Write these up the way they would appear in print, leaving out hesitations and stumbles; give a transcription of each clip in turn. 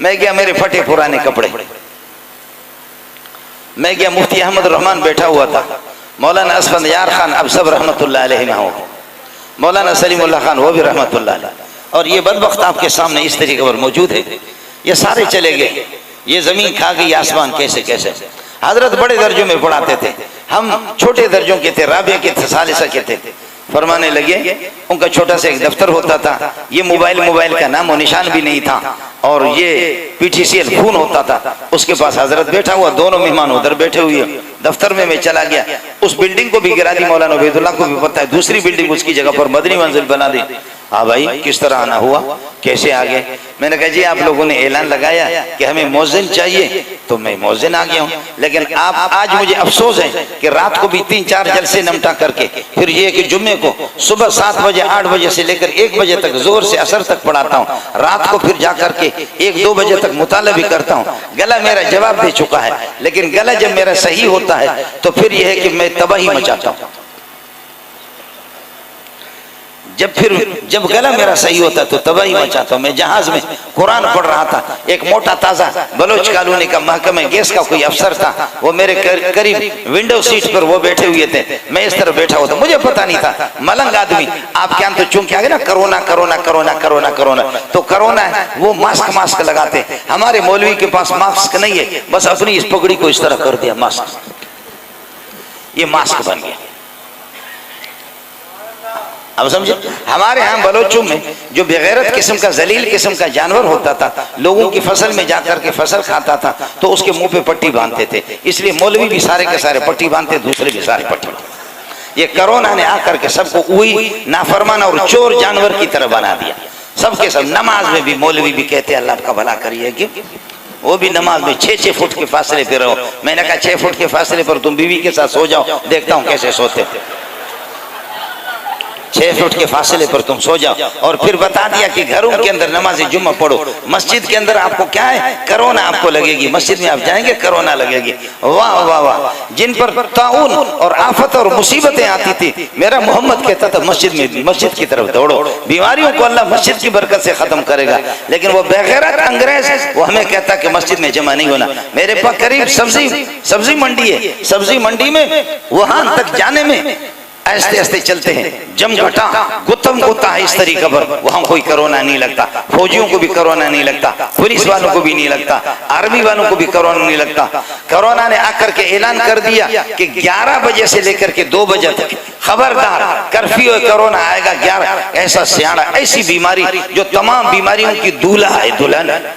मैं गया, मेरे फटे पुराने कपड़े। मैं गया, मुफ्ती अहमद रहमान बैठा हुआ था, मौलाना असफंदयार खान अब सब रहमतुल्लाह अलैहि में हो, मौलाना सलीमुल्लाह खान वो भी रहमतुल्लाह अलैहि, और ये बदबख्त आपके सामने इस तरीके पर मौजूद है। ये सारे चले गए, ये जमीन खा गई आसमान कैसे कैसे। हजरत बड़े दर्जों में पढ़ाते थे, हम छोटे दर्जों के थे, राबिया के थे, सालिसा के थे। फरमाने लगे, उनका छोटा सा एक दफ्तर होता था, ये मोबाइल का नाम और निशान भी नहीं था, और ये PTCL खून होता था, उसके पास हजरत बैठा हुआ, दोनों मेहमान उधर बैठे हुए दफ्तर में। मैं चला गया, उस बिल्डिंग को भी गिरा दी, मौलाना उबैदुल्लाह को भी पता है, दूसरी बिल्डिंग उसकी जगह पर मदनी मंजिल बना दी। हाँ भाई, किस तरह आना हुआ, कैसे आ गए? मैंने कहा जी आप लोगों ने ऐलान लगाया कि हमें मौज़िन चाहिए, तो मैं मौज़िन आ गया हूँ, लेकिन आप आज मुझे अफसोस है कि रात को भी 3-4 जलसे नमटा करके, फिर ये कि जुम्मे को सुबह 7 बजे 8 बजे से लेकर 1 बजे तक जोर से असर तक पढ़ाता हूँ, रात को फिर जा करके 1-2 बजे तक मुताला भी करता हूँ। गला मेरा जवाब दे चुका है, लेकिन गला जब मेरा सही होता है तो फिर यह है कि मैं तबाही मचाता हूँ। जब गला मेरा सही होता तो तबाही मचाता हूँ। मैं जहाज में कुरान पढ़ रहा था, एक मोटा ताजा बलोच कॉलोनी का महकमे गैस का कोई अफसर था, वो मेरे करीब विंडो सीट पर वो बैठे हुए थे, मैं इस तरफ बैठा हुआ था, मुझे पता नहीं था, मलंग आदमी आप क्या तो चूंकि आगे ना corona corona corona corona corona, तो कोरोना है वो मास्क लगाते। हमारे मौलवी के पास मास्क नहीं है, बस अपनी इस पगड़ी को इस तरह कर दिया, मास्क, ये मास्क बन गया। अब समझे, हमारे यहाँ बलोचों में जो बेगैरत किस्म का जलील किस्म का जानवर होता था, लोगों की फसल में जाकर के फसल खाता था, तो उसके मुंह पे पट्टी बांधते थे, इसलिए मौलवी भी सारे के सारे पट्टी बांधते, दूसरे भी सारे पट्टी। ये कोरोना ने आकर के सबको वही नाफरमान और चोर जानवर की तरह बना दिया, सबके सब। नमाज में भी मौलवी भी कहते हैं अल्लाह का भला करिए, कि वो भी नमाज में 6-6 फुट के फासले पे रहो। मैंने कहा 6 फुट के फासले पर तुम बीवी के साथ सो जाओ, देखता हूँ कैसे सोते। 6 फुट के फासले पर तुम सो जाओ। और फिर बता दिया कि घरों के अंदर नमाज जुम्मा पढ़ो, मस्जिद के अंदर आपको क्या है, कोरोना आपको लगेगी, मस्जिद में आप जाएंगे कोरोना लगेगी। वाह वाह वाह, जिन पर ताउन और आफत और मुसीबतें आती थी, मेरा मोहम्मद कहता था मस्जिद की तरफ दौड़ो, बीमारियों को अल्लाह मस्जिद की बरकत से खत्म करेगा। लेकिन वो बेगैरत अंग्रेज वो हमें कहता कि मस्जिद में जमा नहीं होना। मेरे पास करीब सब्जी मंडी है, सब्जी मंडी में वहां तक जाने में ऐसे ऐसे चलते हैं, जमघटा गुत्तम गुत्ता है इस तरीके पर, वहां कोई कोरोना नहीं लगता, फौजियों को भी कोरोना नहीं लगता, पुलिस वालों को भी नहीं लगता, आर्मी वालों को भी कोरोना नहीं लगता। कोरोना ने आकर के ऐलान कर दिया कि 11 बजे से लेकर के 2 बजे तक खबरदार कर्फ्यू, कोरोना आएगा 11। ऐसा सियाड़ा, ऐसी बीमारी जो तमाम बीमारियों की दूल्हा है, दुल्हन है,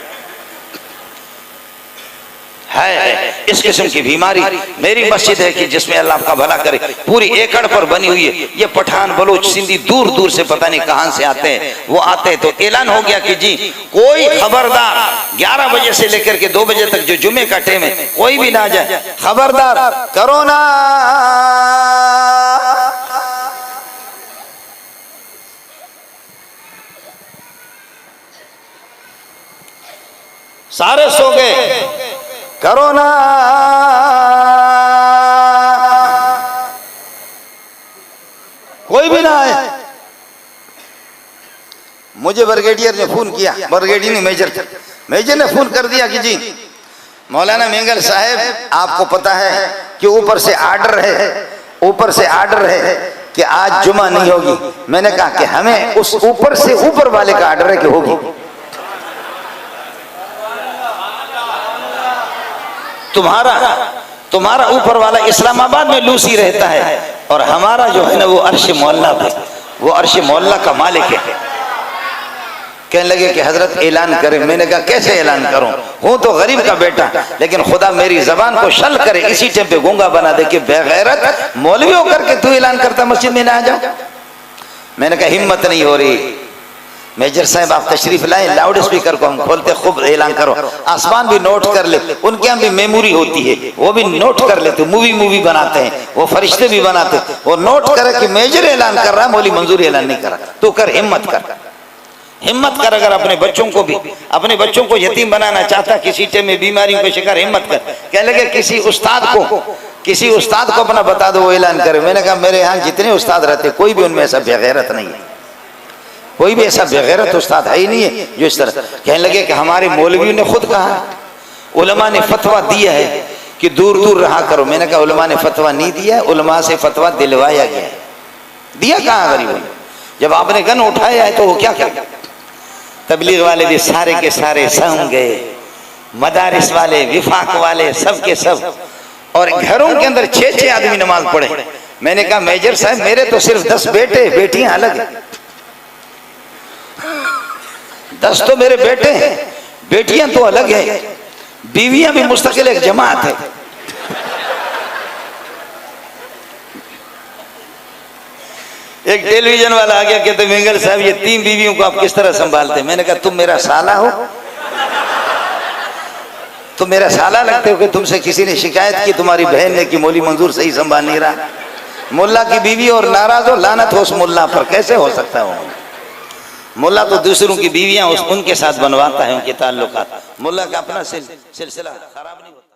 इस किस्म की बीमारी। मेरी मस्जिद है कि जिसमें अल्लाह का भला करे, पूरी एकड़ पर बनी हुई है। ये पठान बलोच सिंधी दूर दूर से पता नहीं कहां से आते हैं, वो आते हैं। तो ऐलान हो गया कि जी कोई खबरदार 11 बजे से लेकर के 2 बजे तक जो जुमे का टाइम है, कोई भी ना जाए, खबरदार कोरोना। सारे सो गए, कोरोना कोई भी ना आए। मुझे ब्रिगेडियर ने फोन किया, ब्रिगेडियर ने मेजर ने फोन कर दिया कि जी मौलाना मेंगल साहब, आपको पता है कि ऊपर से आर्डर है कि आज जुमा नहीं होगी। मैंने कहा कि हमें उस ऊपर से ऊपर वाले का आर्डर है कि होगी। तुम्हारा ऊपर वाला इस्लामाबाद में लूसी रहता है, और हमारा जो है ना वो अर्श मोहल्ला पे, वो अर्श मोहल्ला का मालिक है। कहने लगे कि हजरत ऐलान करें। मैंने कहा कैसे ऐलान करूं, हूं तो गरीब का बेटा, लेकिन खुदा मेरी जबान को शल करे, इसी टाइम पे गूंगा बना दे कि बेगैरत मौलवी होकर के तू ऐलान करता मस्जिद में ना आ जाओ। मैंने कहा हिम्मत नहीं हो रही। मेजर साहब आप तशरीफ लाए, लाउड स्पीकर को हम खोलते, खूब ऐलान करो, आसमान भी नोट कर ले, उनके यहाँ भी मेमोरी होती है, वो भी नोट कर लेते, मूवी बनाते हैं, वो फरिश्ते भी बनाते, वो नोट करे कि मेजर ऐलान कर रहा है, मौली मंजूर ऐलान नहीं कर रहा। तू कर, हिम्मत कर। अगर अपने बच्चों को यतीम बनाना चाहता, किसी टाइम में बीमारियों का शिकार, हिम्मत कर। कह लगे किसी उस्ताद को अपना बता दो, वो ऐलान करे। मैंने कहा मेरे यहाँ जितने उस्ताद रहते कोई भी उनमें ऐसा बेगैरत नहीं है, कोई भी ऐसा बेगैरत उस्ताद है ही नहीं है जो इस तरह कहने लगे कि हमारे मौलवियों ने खुद कहा, उलमा ने फतवा दिया है कि दूर दूर रहा करो। मैंने कहा उलमा ने फतवा नहीं दिया, उलमा से फतवा दिलवाया गया। दिया कहाँ गरीबों ने? जब आपने गन उठाया है तो वो क्या करे? तबलीग वाले भी सारे के सारे संग गए, मदारिस वाले, विफाक वाले, सब के सब, और घरों के अंदर 6-6 आदमी नमाज पढ़े। मैंने कहा मेजर साहब मेरे तो सिर्फ 10 बेटे, बेटियां अलग है। 10 तो मेरे बेटे हैं, बेटियां तो अलग है, बीवियां भी मुस्तकिल एक जमात है। एक टेलीविजन वाला आ गया, कहते मिंगल साहब ये 3 बीवियों को आप किस तरह संभालते? मैंने कहा तुम मेरा साला हो, तुम मेरा साला लगते हो कि तुमसे किसी ने शिकायत की तुम्हारी बहन ने कि मौली मंजूर सही संभाल नहीं रहा? मुल्ला की बीवी और नाराज हो, लानत हो उस मुल्ला पर, कैसे हो सकता है? मुल्ला तो दूसरों की बीवियां उनके साथ बनवाता है, उनके ताल्लुकात। मुल्ला का अपना सिलसिला खराब नहीं होता।